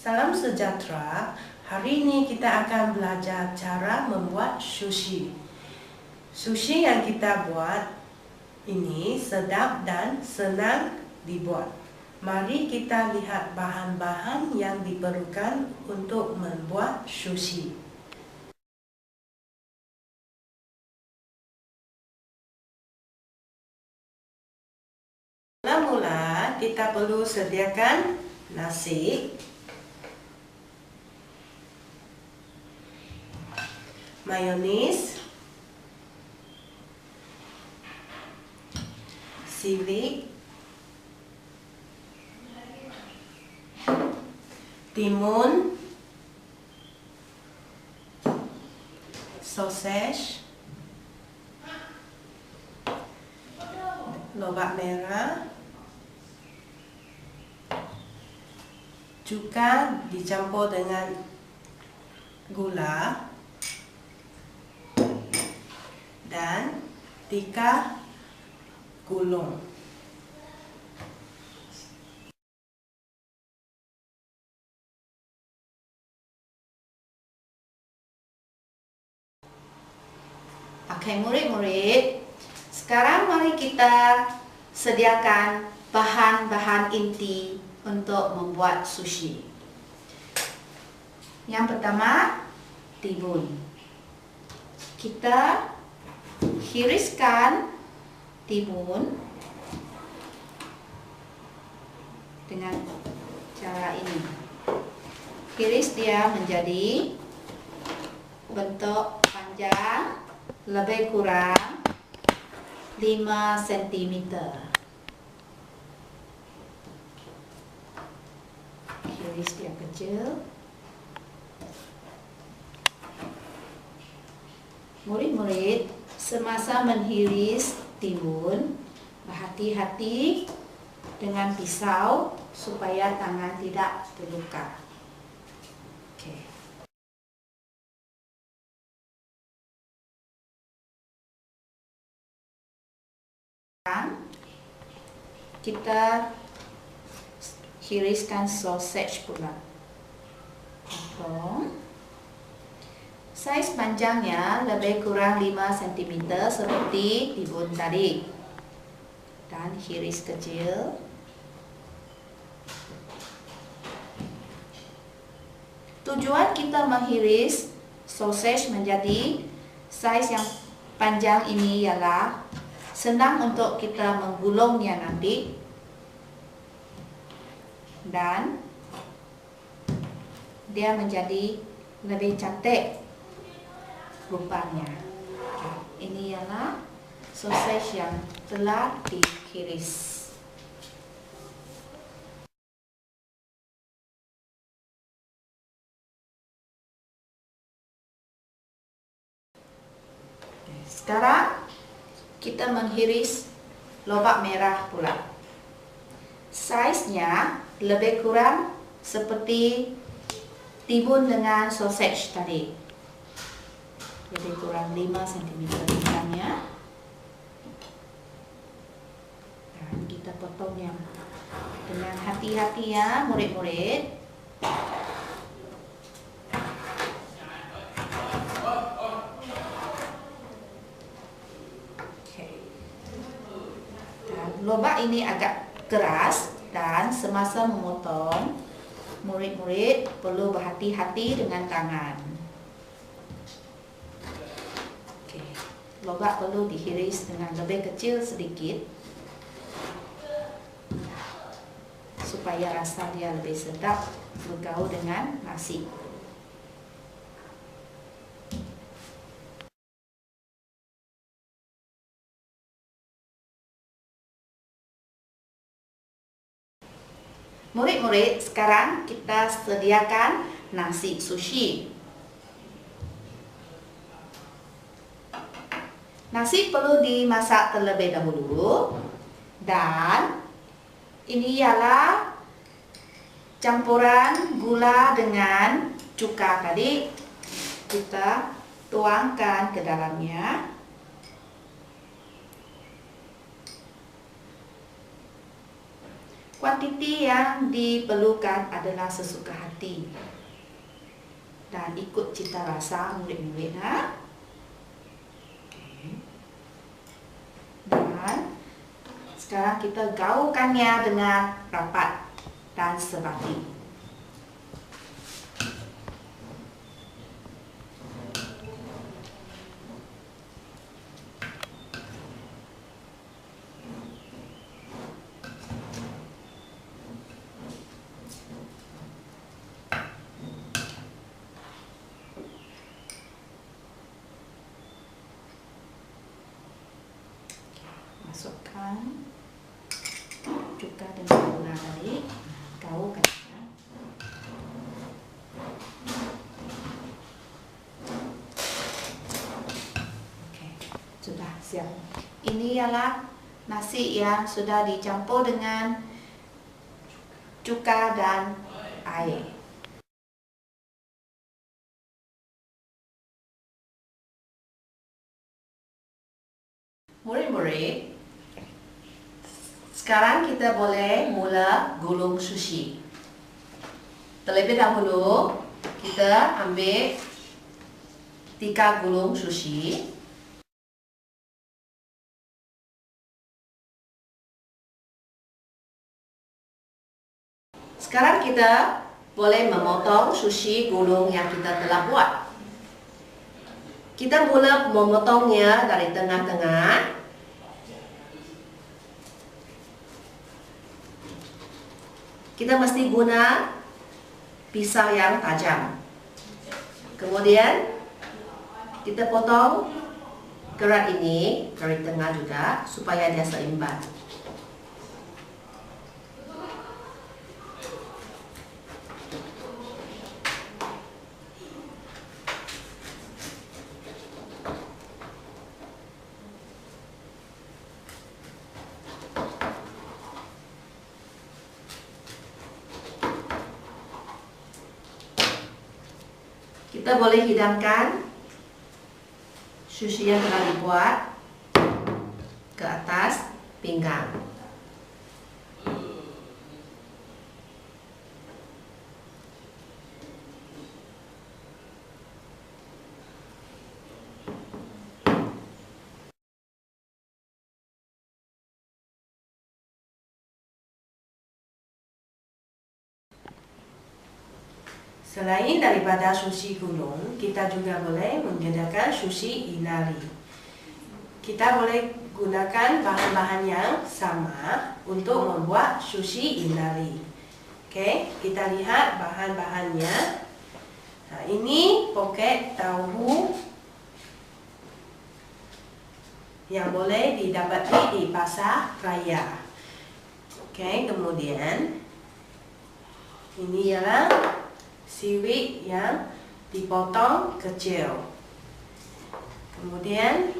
Salam sejahtera. Hari ini kita akan belajar cara membuat sushi. Sushi yang kita buat ini sedap dan senang dibuat. Mari kita lihat bahan-bahan yang diperlukan untuk membuat sushi. Mula-mula kita perlu sediakan nasi, mayonis, seaweed, timun, sausage, lobak merah, cuka dicampur dengan gula, dan tikar gulung. Oke, murid-murid, sekarang mari kita sediakan bahan-bahan inti untuk membuat sushi. Yang pertama, timun. Kita hiriskan timun dengan cara ini. Hiris dia menjadi bentuk panjang lebih kurang 5 cm. Hiris dia kecil. Murid-murid, semasa menghiris timun, berhati-hati dengan pisau supaya tangan tidak terluka. Oke. Kita hiriskan sausage pula. Potong. Saiz panjangnya lebih kurang 5 cm seperti timun tadi. Dan hiris kecil. Tujuan kita menghiris sausage menjadi saiz yang panjang ini ialah senang untuk kita menggulungnya nanti, dan dia menjadi lebih cantik rupanya. Ini ialah sausage yang telah dihiris. Sekarang kita menghiris lobak merah pula. Saiznya lebih kurang seperti timun dengan sausage tadi. Lebih kurang 5 cm panjangnya. Dan kita potongnya dengan hati-hati ya, murid-murid. Lobak ini agak keras, dan semasa memotong, murid-murid perlu berhati-hati dengan tangan. Oke. Lobak perlu dihiris dengan lebih kecil sedikit supaya rasa dia lebih sedap bergaul dengan nasi. Murid-murid, sekarang kita sediakan nasi sushi. Nasi perlu dimasak terlebih dahulu, dan ini ialah campuran gula dengan cuka tadi. Kita tuangkan ke dalamnya. Kuantiti yang diperlukan adalah sesuka hati dan ikut cita rasa murid-murid. Dan sekarang kita gaulkannya dengan rapat dan serati. Masukkan cuka dengan gula tadi, gaulkan. Oke, sudah siap. Ini ialah nasi yang sudah dicampur dengan cuka dan air. Murid-murid, sekarang kita boleh mula gulung sushi. Terlebih dahulu kita ambil 3 gulung sushi. Sekarang kita boleh memotong sushi gulung yang kita telah buat. Kita mula memotongnya dari tengah-tengah. Kita mesti guna pisau yang tajam. Kemudian kita potong kerat ini dari tengah juga supaya dia seimbang. Kita boleh hidangkan sushi yang telah dibuat ke atas pinggang. Selain daripada sushi gulung, kita juga boleh menggunakan sushi inari. Kita boleh gunakan bahan-bahan yang sama untuk membuat sushi inari. Oke, kita lihat bahan-bahannya. Nah, ini poket tahu yang boleh didapati di pasar raya. Oke, kemudian ini ialah seaweed yang dipotong kecil. Kemudian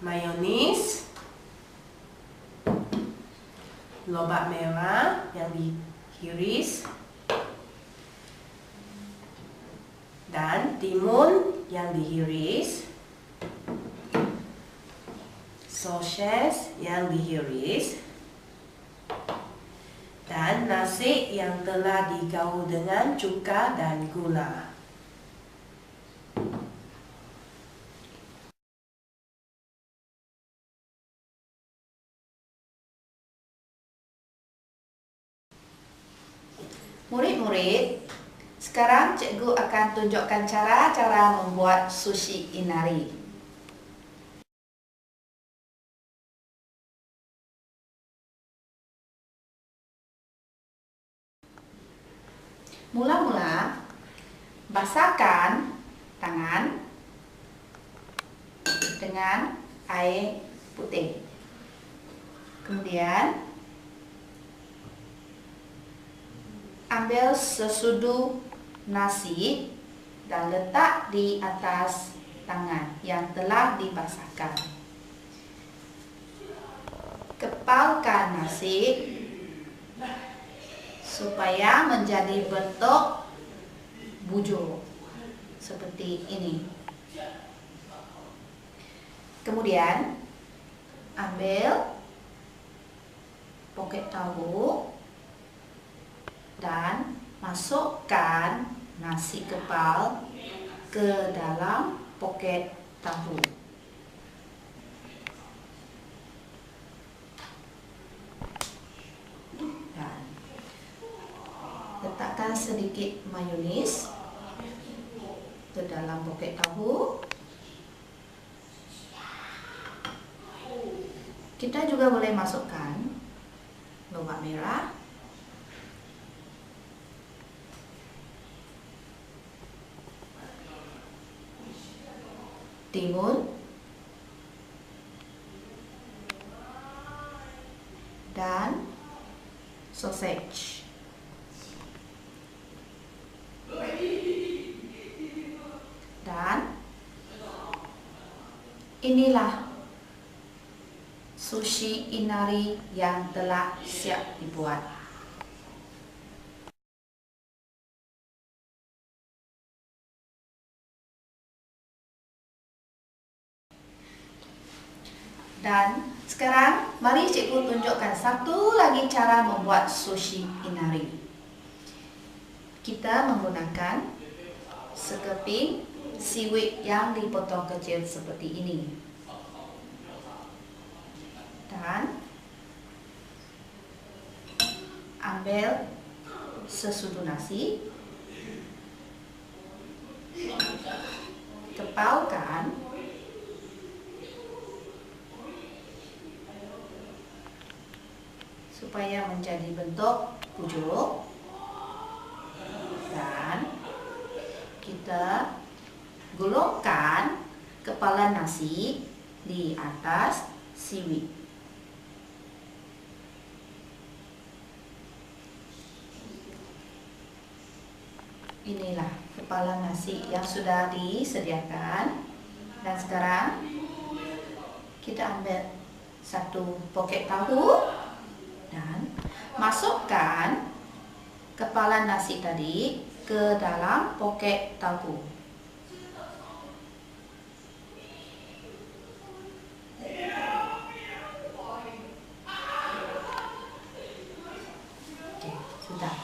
mayonis, lobak merah yang dihiris, dan timun yang dihiris, sosis yang dihiris, dan nasi yang telah digaul dengan cuka dan gula. Murid-murid, sekarang cikgu akan tunjukkan cara membuat sushi inari. Mula-mula, basahkan tangan dengan air putih. Kemudian, ambil sesudu nasi dan letak di atas tangan yang telah dibasahkan. Kepalkan nasi supaya menjadi bentuk bujur seperti ini. Kemudian ambil poket tahu dan masukkan nasi kepal ke dalam poket tahu. Dan letakkan sedikit mayonis ke dalam poket tahu. Kita juga boleh masukkan lobak merah, timun, dan sausage. Dan inilah sushi inari yang telah siap dibuat. Dan sekarang mari cikgu tunjukkan satu lagi cara membuat sushi inari. Kita menggunakan sekeping seaweed yang dipotong kecil seperti ini. Dan ambil sesudu nasi, kepalkan, supaya menjadi bentuk kujuk, dan kita gulungkan kepala nasi di atas seaweed. Inilah kepala nasi yang sudah disediakan. Dan sekarang kita ambil satu poket tahu dan masukkan kepala nasi tadi ke dalam poket tahu. Oke, sudah.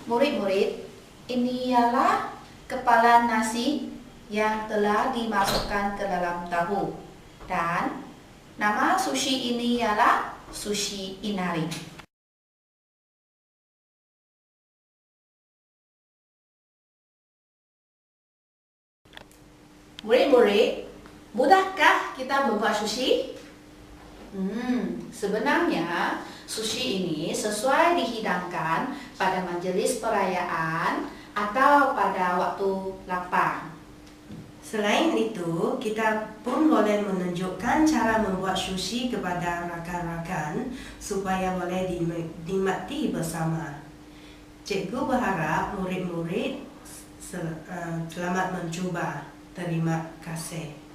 Murid-murid, ini ialah kepala nasi yang telah dimasukkan ke dalam tahu. Dan nama sushi ini ialah sushi inari. Murid-murid, mudahkah kita membuat sushi? Sebenarnya sushi ini sesuai dihidangkan pada majelis perayaan atau pada waktu lapang. Selain itu, kita pun boleh menunjukkan cara membuat sushi kepada rakan-rakan supaya boleh dinikmati bersama. Cikgu berharap murid-murid selamat mencuba. Terima kasih.